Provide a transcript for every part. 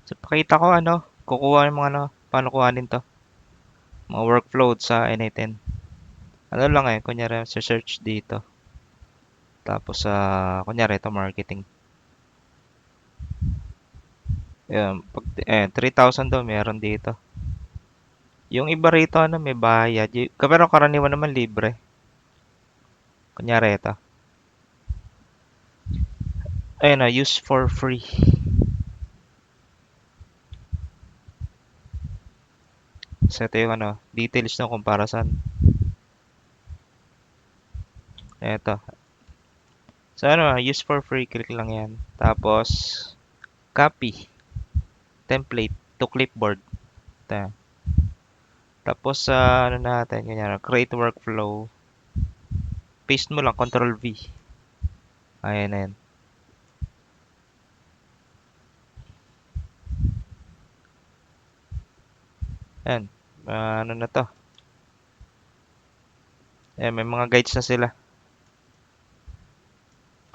So, pakita ko ano, kukuha yung mga ano, paano kuhanin to. Mga workflow sa N8N. Ano lang eh, kunyari, search dito. Tapos sa, kunyari, ito marketing. Ayan, 3,000 daw meron dito. Yung iba rito, ano, may bayad. Pero karaniwan naman libre. Kunyari ito. Ayun na, use for free. So, ito yung ano, details ng comparison. Ito. So, ano, use for free. Click lang yan. Tapos, copy. Template to clipboard. Ito. Tapos, sa ano natin, ganyan, create workflow. Paste mo lang, Control V. Ayan na yan. Ayan. Ano na to. Ayan, may mga guides na sila.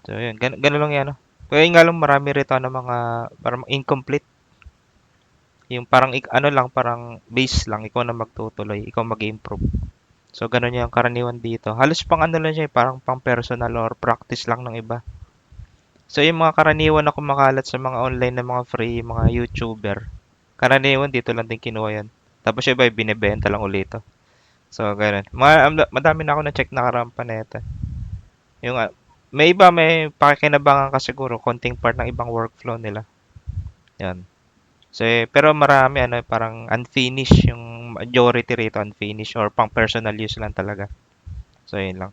So, yun. Ganun lang yan, no? Kaya nga lang marami rito ng mga parang incomplete. Yung parang ano lang, parang base lang. Ikaw na magtutuloy. Ikaw mag-improve. So, ganun yung karaniwan dito. Halos pang ano lang siya, parang pang personal or practice lang ng iba. So, yung mga karaniwan na kumakalat sa mga online na mga free, mga YouTuber, karaniwan dito lang din kinuha yan. Tapos yung iba, binibenta lang ulit ito. So, ganun. Madami na ako na-check na karampa na ito. Yung, may iba, may pakikinabangan ka siguro, konting part ng ibang workflow nila. Yan. So, pero marami, ano, parang unfinished, yung majority rito unfinished or pang personal use lang talaga. So, yun lang.